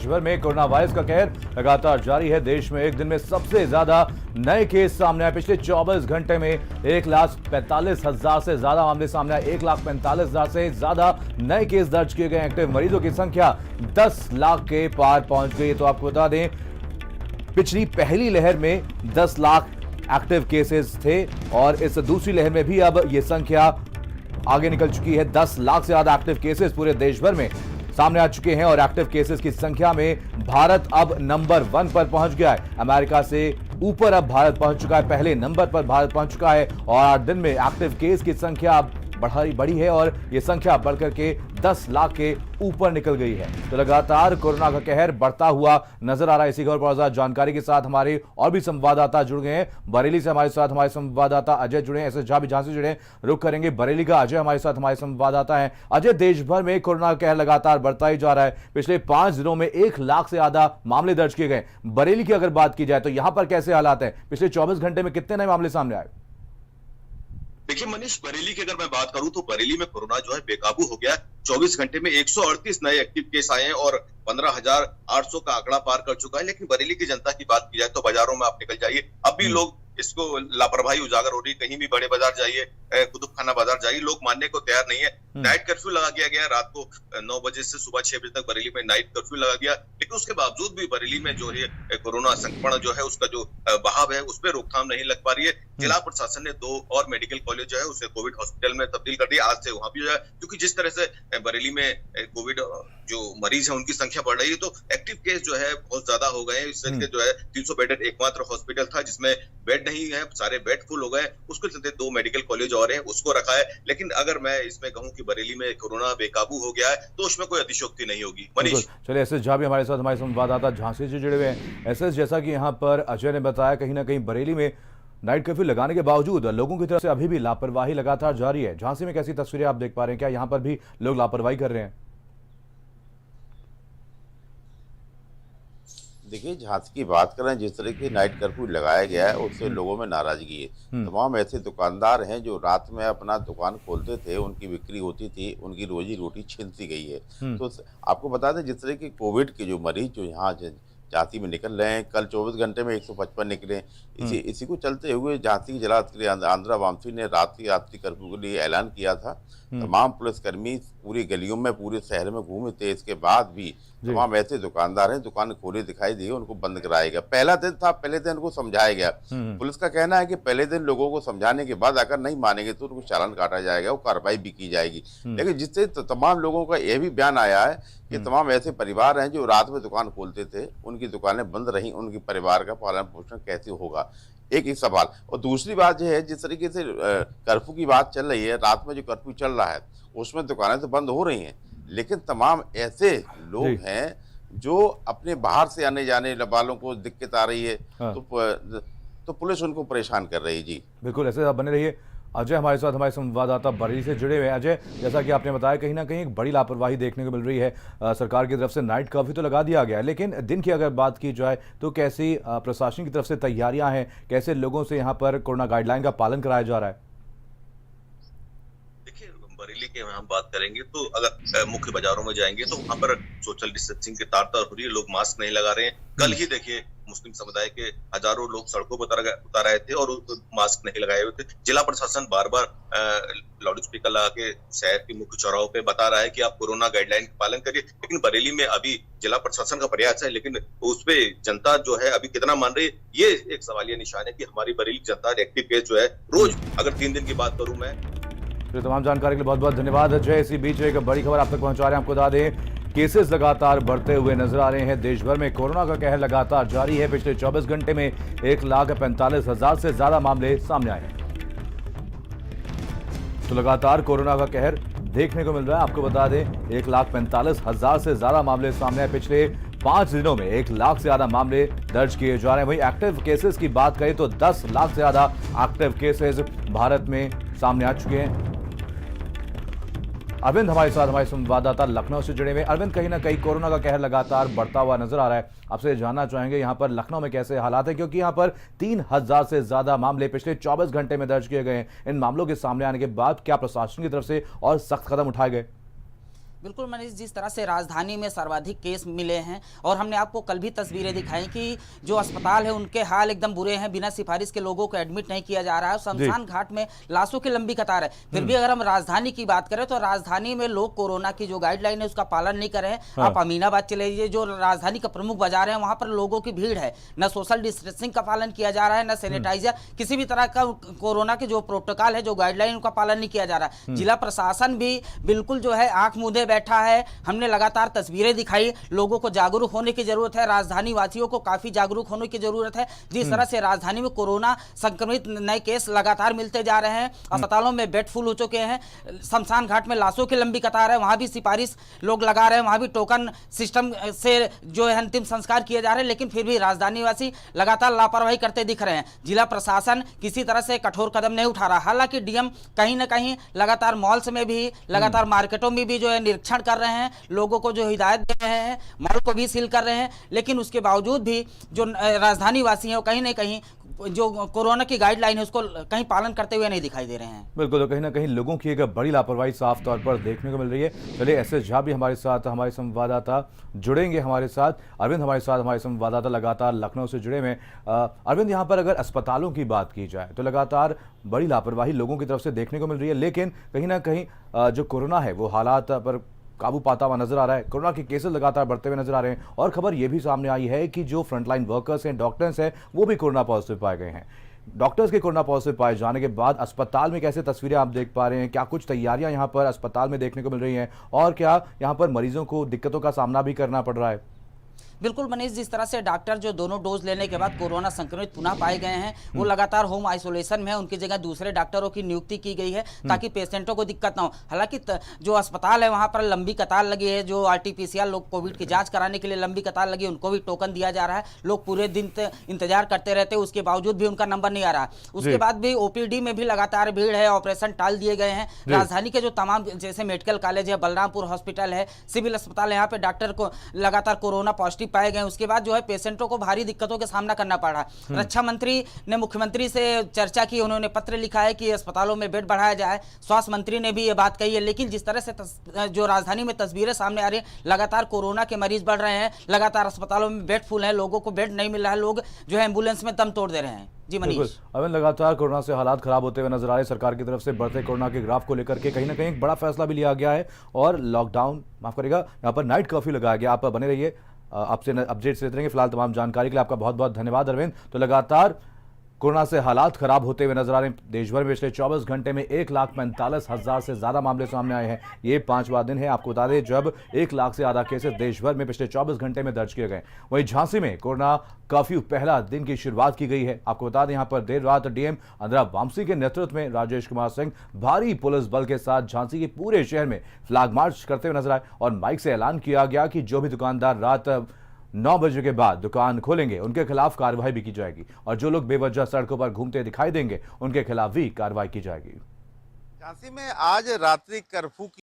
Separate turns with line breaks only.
देश भर में कोरोना वायरस का कहर लगातार जारी है। देश में एक दिन में सबसे ज्यादा नए केस सामने आए। पिछले 24 घंटे में 1,45,000 से ज्यादा मामले सामने आए। 1,45,000 से ज्यादा नए केस दर्ज किए गए। एक्टिव मरीजों की संख्या 10 लाख के पार पहुंच गई। तो आपको बता दें, पिछली पहली लहर में 10 लाख एक्टिव केसेस थे और इस दूसरी लहर में भी अब यह संख्या आगे निकल चुकी है। 10 लाख से ज्यादा एक्टिव केसेस पूरे देश भर में सामने आ चुके हैं और एक्टिव केसेस की संख्या में भारत अब नंबर 1 पर पहुंच गया है। अमेरिका से ऊपर अब भारत पहुंच चुका है। पहले नंबर पर भारत पहुंच चुका है और 8 दिन में एक्टिव केस की संख्या बढ़ी है और यह संख्या बढ़कर के 10 लाख के ऊपर निकल गई है। तो लगातार कोरोना का कहर बढ़ता हुआ नजर आ रहा है। इसी खबर पर जानकारी के साथ हमारे और भी संवाददाता जुड़ गए हैं। बरेली से हमारे साथ हमारे संवाददाता अजय जुड़े हैं। ऐसे जहां से जुड़े रुक करेंगे बरेली का। अजय हमारे साथ हमारे संवाददाता हैं। अजय, देश भर में कोरोना का कहर लगातार बढ़ता ही जा रहा है। पिछले 5 दिनों में 1 लाख से ज्यादा मामले दर्ज किए गए। बरेली की अगर बात की जाए तो यहां पर कैसे हालात है? पिछले 24 घंटे में कितने नए मामले सामने आए?
देखिए मनीष, बरेली की अगर मैं बात करूं तो बरेली में कोरोना जो है बेकाबू हो गया। 24 घंटे में 138 नए एक्टिव केस आए हैं और 15,800 का आंकड़ा पार कर चुका है। लेकिन बरेली की जनता की बात की जाए तो बाजारों में आप निकल जाइए, अब भी लोग इसको लापरवाही उजागर हो रही। कहीं भी बड़े बाजार जाइए, कुतुब खाना बाजार जाइए, लोग मानने को तैयार नहीं है। नाइट कर्फ्यू लगा दिया गया रात को 9 बजे से सुबह 6 बजे तक बरेली में नाइट कर्फ्यू लगा दिया। लेकिन उसके बावजूद भी बरेली में जो है कोरोना संक्रमण जो है उसका जो बहाव है उस पर रोकथाम नहीं लग पा रही है। जिला प्रशासन ने 2 और मेडिकल कॉलेज जो है उसे कोविड हॉस्पिटल में तब्दील कर दिया। आज से वहां भी जो है, क्योंकि जिस तरह से बरेली में कोविड जो मरीज है उनकी संख्या बढ़ रही है तो एक्टिव केस जो है बहुत ज्यादा हो गए हैं। इस तरीके जो है 300 बेडेड एकमात्र हॉस्पिटल था जिसमें बेड नहीं है, सारे बेड फुल हो गए। उसके चलते 2 मेडिकल कॉलेज और हैं, उसको रखा है। लेकिन अगर मैं इसमें कहूं कि बरेली में कोरोना बेकाबू हो गया है तो उसमें कोई अतिशयोक्ति नहीं होगी। मनीष,
चलिए एसएस झा भी हमारे साथ हमारे संवाददाता झांसी से जुड़े हुए हैं। एसएस, जैसा कि यहाँ पर अजय ने बताया, कहीं ना कहीं बरेली में नाइट कर्फ्यू लगाने के बावजूद लोगों की तरफ से अभी भी लापरवाही लगातार जारी है। झांसी में कैसी तस्वीरें आप देख पा रहे हैं? क्या यहाँ पर भी लोग लापरवाही कर रहे हैं?
देखिए, झांसी की बात करें, जिस तरह की नाइट कर्फ्यू लगाया गया है उससे लोगों में नाराजगी है। तमाम ऐसे दुकानदार हैं जो रात में अपना दुकान खोलते थे, उनकी बिक्री होती थी, उनकी रोजी रोटी छीन सी गई है। तो आपको बता दें, जिस तरह की कोविड के जो मरीज जो यहाँ झांसी में निकल रहे हैं, कल 24 घंटे में 155 निकले। इसी को चलते हुए झांसी की जिलाधिकारी आंध्रा वामसी ने रात्रि कर्फ्यू के लिए ऐलान किया था। तमाम पुलिसकर्मी पूरी गलियों में, पूरे शहर में घूमे थे। इसके बाद भी तमाम ऐसे दुकानदार हैं, दुकान खोले दिखाई दी, उनको बंद कराया गया। पहला दिन था, पहले दिन उनको समझाया गया। पुलिस का कहना है कि पहले दिन लोगों को समझाने के बाद अगर नहीं मानेंगे तो उनको चालान काटा जाएगा, वो कार्रवाई भी की जाएगी। लेकिन जिससे तमाम लोगों का यह भी बयान आया है कि तमाम ऐसे परिवार हैं जो रात में दुकान खोलते थे, उनकी दुकानें बंद रहीं, उनके परिवार का पालन पोषण कैसे होगा, एक सवाल। और दूसरी बात यह है, जिस तरीके से कर्फ्यू की बात चल रही है, रात में जो कर्फ्यू चल रहा है उसमें दुकानें तो बंद हो रही हैं, लेकिन तमाम ऐसे लोग हैं जो अपने बाहर से आने जाने वालों को दिक्कत आ रही है। हाँ। तो पुलिस उनको परेशान कर रही है। जी
बिल्कुल, ऐसे आप बने रहिए। अजय हमारे साथ हमारे संवाददाता बरेली से जुड़े हुए हैं। अजय, जैसा कि आपने बताया, कहीं ना कहीं एक बड़ी लापरवाही देखने को मिल रही है। सरकार की तरफ से नाइट कर्फ्यू तो लगा दिया गया है, लेकिन दिन की अगर बात की जाए तो कैसी प्रशासन की तरफ से तैयारियां हैं? कैसे लोगों से यहाँ पर कोरोना गाइडलाइन का पालन कराया जा रहा है?
देखिए, बरेली के हम बात करेंगे तो अगर मुख्य बाजारों में जाएंगे तो वहां पर सोशल डिस्टेंसिंग की तार हो रही है, लोग मास्क नहीं लगा रहे हैं। कल ही देखिए मुस्लिम समुदाय के हजारों लोग सड़कों पर उतर आए थे और मास्क नहीं लगाए हुए थे। जिला प्रशासन बार बार लाउड स्पीकर लगा के शहर के मुख्य चौराहों पे बता रहा है कि आप कोरोना गाइडलाइन का पालन करिए। लेकिन बरेली में अभी जिला प्रशासन का प्रयास है, लेकिन उस पे जनता जो है अभी कितना मान रही है, ये एक सवालिया निशान है कि हमारी बरेली जनता एक्टिव केस जो है रोज, अगर 3 दिन की बात करूं मैं।
तो तमाम जानकारी के लिए बहुत बहुत धन्यवाद अजय। इसी बीच एक बड़ी खबर आप तक पहुंचा रहे हैं। आपको बता दें, केसेस लगातार बढ़ते हुए नजर आ रहे हैं। देश भर में कोरोना का कहर लगातार जारी है। पिछले 24 घंटे में 1,45,000 से ज्यादा मामले सामने आए हैं। तो लगातार कोरोना का कहर देखने को मिल रहा है। आपको बता दें, 1,45,000 से ज्यादा मामले सामने आए। पिछले 5 दिनों में 1 लाख से ज्यादा मामले दर्ज किए जा रहे हैं। वहीं एक्टिव केसेस की बात करें तो 10 लाख से ज्यादा एक्टिव केसेस भारत में सामने आ चुके हैं। अरविंद हमारे साथ हमारे संवाददाता लखनऊ से जुड़े हुए। अरविंद, कहीं ना कहीं कोरोना का कहर लगातार बढ़ता हुआ नजर आ रहा है। आपसे जानना चाहेंगे यहाँ पर लखनऊ में कैसे हालात है, क्योंकि यहाँ पर 3,000 से ज्यादा मामले पिछले 24 घंटे में दर्ज किए गए हैं। इन मामलों के सामने आने के बाद क्या प्रशासन की तरफ से और सख्त कदम उठाए गए?
बिल्कुल मनीष, जिस तरह से राजधानी में सर्वाधिक केस मिले हैं और हमने आपको कल भी तस्वीरें दिखाई कि जो अस्पताल है उनके हाल एकदम बुरे हैं, बिना सिफारिश के लोगों को एडमिट नहीं किया जा रहा है। शमशान घाट में लाशों की लंबी कतार है। फिर भी अगर हम राजधानी की बात करें तो राजधानी में लोग कोरोना की जो गाइडलाइन है उसका पालन नहीं कर रहे हैं।
हाँ।
आप अमीनाबाद चले जाइए, जो राजधानी का प्रमुख बाजार है, वहां पर लोगों की भीड़ है। न सोशल डिस्टेंसिंग का पालन किया जा रहा है, न सैनिटाइजर, किसी भी तरह का कोरोना के जो प्रोटोकॉल है, जो गाइडलाइन, उनका पालन नहीं किया जा रहा है। जिला प्रशासन भी बिल्कुल जो है आंख मूंदे बैठा है। हमने लगातार तस्वीरें दिखाई। लोगों को जागरूक होने की जरूरत है, राजधानी वासियों को काफी जागरूक होने की जरूरत है। जिस तरह से राजधानी में कोरोना संक्रमित नए केस लगातार मिलते जा रहे हैं, अस्पतालों में बेड फुल हो चुके हैं, शमशान घाट में लाशों की लंबी कतार है, वहां भी सिफारिश लोग लगा रहे हैं, वहां भी टोकन सिस्टम से जो है अंतिम संस्कार किए जा रहे हैं, लेकिन फिर भी राजधानी वासी लगातार लापरवाही करते दिख रहे हैं। जिला प्रशासन किसी तरह से कठोर कदम नहीं उठा रहा। हालांकि डीएम कहीं ना कहीं लगातार मॉल्स में भी, लगातार मार्केटों में भी जो है निरीक्षण कर रहे हैं, लोगों को जो हिदायत दे रहे हैं, मॉल को भी सील कर रहे हैं, लेकिन उसके बावजूद भी जो राजधानी वासी हैं वो कहीं ना कहीं जो कोरोना की गाइडलाइन है उसको कहीं पालन करते हुए नहीं दिखाई दे रहे हैं।
बिल्कुल, तो कहीं ना कहीं लोगों की एक बड़ी लापरवाही साफ तौर पर देखने को मिल रही है। चलिए एस एस झा भी हमारे साथ, हमारे संवाददाता जुड़ेंगे हमारे साथ। अरविंद हमारे साथ, हमारे संवाददाता लगातार लखनऊ से जुड़े हुए हैं। अरविंद, यहाँ पर अगर अस्पतालों की बात की जाए तो लगातार बड़ी लापरवाही लोगों की तरफ से देखने को मिल रही है, लेकिन कहीं ना कहीं जो कोरोना है वो हालात पर काबू पाता हुआ नजर आ रहा है। कोरोना के केसेस लगातार बढ़ते हुए नजर आ रहे हैं और खबर यह भी सामने आई है कि जो फ्रंटलाइन वर्कर्स हैं, डॉक्टर्स हैं, वो भी कोरोना पॉजिटिव पाए गए हैं। डॉक्टर्स के कोरोना पॉजिटिव पाए जाने के बाद अस्पताल में कैसे तस्वीरें आप देख पा रहे हैं? क्या कुछ तैयारियां यहां पर अस्पताल में देखने को मिल रही हैं और क्या यहां पर मरीजों को दिक्कतों का सामना भी करना पड़ रहा है?
बिल्कुल मनीष, जिस तरह से डॉक्टर जो दोनों डोज लेने के बाद कोरोना संक्रमित पुनः पाए गए हैं, वो लगातार होम आइसोलेशन में है। उनकी जगह दूसरे डॉक्टरों की नियुक्ति की गई है ताकि पेशेंटों को दिक्कत ना हो। हालांकि जो अस्पताल है वहां पर लंबी कतार लगी है। जो आरटीपीसीआर लोग कोविड की जांच कराने के लिए लंबी कतार लगी, उनको भी टोकन दिया जा रहा है। लोग पूरे दिन इंतजार करते रहते हैं, उसके बावजूद भी उनका नंबर नहीं आ रहा। उसके बाद भी ओपीडी में भी लगातार भीड़ है, ऑपरेशन टाल दिए गए हैं। राजधानी के जो तमाम जैसे मेडिकल कॉलेज है, बलरामपुर हॉस्पिटल है, सिविल अस्पताल, यहाँ पे डॉक्टर को लगातार कोरोना पॉजिटिव पाए गए। उसके बाद जो है पेशेंटों को भारी दिक्कतों का सामना करना पड़ रहा है। रक्षा मंत्री ने मुख्यमंत्री से चर्चा की, उन्होंने पत्र लिखा है कि अस्पतालों में बेड बढ़ाया जाए। स्वास्थ्य मंत्री ने भी ये बात कही है, लेकिन जिस तरह से जो राजधानी में तस्वीरें सामने आ रही है, लगातार कोरोना के मरीज बढ़ रहे हैं, लगातार अस्पतालों में बेड फुल है, लोगों को बेड नहीं मिल रहा है, लोग जो है एम्बुलेंस में दम तोड़ दे रहे हैं। जी मनीष।
अभी लगातार कोरोना से हालात खराब होते हुए नजर आ रहे हैं। सरकार की तरफ से बढ़ते कोरोना के ग्राफ को लेकर के कहीं ना कहीं एक बड़ा फैसला भी लिया गया है और लॉकडाउन, माफ करेगा, यहाँ पर नाइट कर्फ्यू लगाया गया। आप बने रहिए, आपसे अपडेट्स लेते रहेंगे। फिलहाल तमाम जानकारी के लिए आपका बहुत बहुत धन्यवाद अरविंद। तो लगातार कोरोना से हालात खराब होते हुए नजर आ रहे हैं। देश भर में पिछले 24 घंटे में 1,45,000 से ज्यादा मामले सामने आए हैं। ये 5वां दिन है, आपको बता दें, जब 1 लाख से ज्यादा केसेस देश भर में पिछले 24 घंटे में दर्ज किए गए। वहीं झांसी में कोरोना कर्फ्यू पहला दिन की शुरुआत की गई है। आपको बता दें, यहां पर देर रात डीएम अंद्रा वामसी के नेतृत्व में राजेश कुमार सिंह भारी पुलिस बल के साथ झांसी के पूरे शहर में फ्लैग मार्च करते हुए नजर आए और माइक से ऐलान किया गया कि जो भी दुकानदार रात 9 बजे के बाद दुकान खोलेंगे उनके खिलाफ कार्रवाई भी की जाएगी और जो लोग बेवजह सड़कों पर घूमते दिखाई देंगे उनके खिलाफ भी कार्रवाई की जाएगी।
झांसी में आज रात्रि कर्फ्यू की